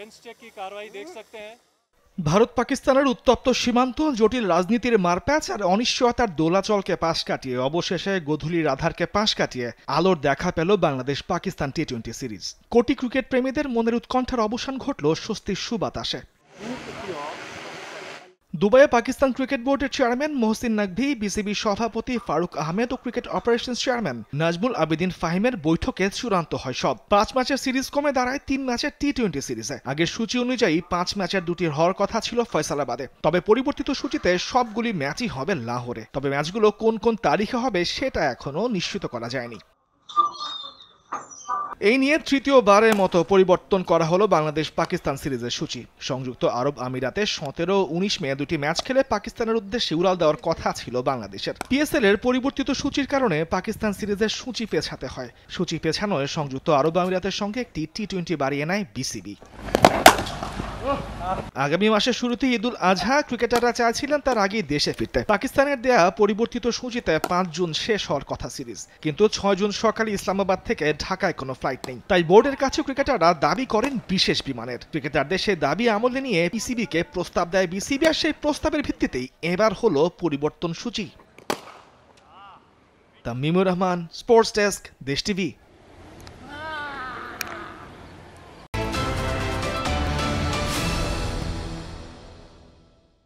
Sense check की कार्रवाई देख सकते हैं। ভারত পাকিস্তানের উত্তপ্ত সীমান্ত, জটিল রাজনীতির মারপ্যাচ আর অনিশ্চয়তার দোলাচলকে পাশ কাটিয়ে অবশেষে গোধূলির আধারকে পাশ কাটিয়ে আলোর দেখা পেল বাংলাদেশ পাকিস্তান টি-20 সিরিজ। কোটি ক্রিকেট প্রেমীদের মনের উৎকণ্ঠার অবসান ঘটল স্বস্তির সুবাতাসে। দুবাইয়ে পাকিস্তান ক্রিকেট বোর্ডের চেয়ারম্যান মহসিন নাকভি, বিসিবি সভাপতি ফারুক আহমেদ ও cricket operations chairman Nazmul Abedin ফাহিমের বৈঠকে চূড়ান্ত হয় সব। 5 ম্যাচের সিরিজ কমে দাঁড়ায় 3 ম্যাচের টি-20 সিরিজে। আগের সূচি অনুযায়ী 5 ম্যাচের 2টির হওয়ার কথা ছিল ফয়সালাবাদে, তবে পরিবর্তিত সূচিতে সবগুলি ম্যাচই হবে লাহোরে। তবে ম্যাচগুলো কোন কোন তারিখে হবে সেটা এখনো নিশ্চিত করা যায়নি। এই নিয়ে তৃতীয়বারের মতো পরিবর্তন করা হলো বাংলাদেশ পাকিস্তান সিরিজের সূচি। সংযুক্ত আরব আমিরাতে 17-19 মে 2টি ম্যাচ খেলে পাকিস্তানের উদ্দেশ্যে উড়াল দেওয়ার কথা ছিল বাংলাদেশের। পিএসএল এর পরিবর্তিত সূচির কারণে পাকিস্তান সিরিজের সূচি পেছাতে হয়। সূচি পেছানোয় সংযুক্ত আরব আমিরাতের সঙ্গে একটি টি-20 বাড়িয়ে নেয় বিসিবি। আগামী মাসের শুরুতে ঈদুল আজহা, ক্রিকেটাররা চাইছিলেন তার আগেই দেশে ফিরতে। পাকিস্তানের দেয়া পরিবর্তিত সূচিতে 5 জুন শেষ হওয়ার কথা সিরিজ, কিন্তু 6 জুন সকালে ইসলামাবাদ থেকে ঢাকায় কোনো ফ্লাইট নেই। তাই বোর্ডের কাছে ক্রিকেটাররা দাবি করেন বিশেষ বিমানের। ক্রিকেটারদের সেই দাবি আমলে নিয়ে পিসিবিকে প্রস্তাব দেয় বিসিবি, আর সেই প্রস্তাবের ভিত্তিতেই এবার হলো পরিবর্তন সূচি। তামিমুর রহমান, স্পোর্টস ডেস্ক, দেশ টিভি।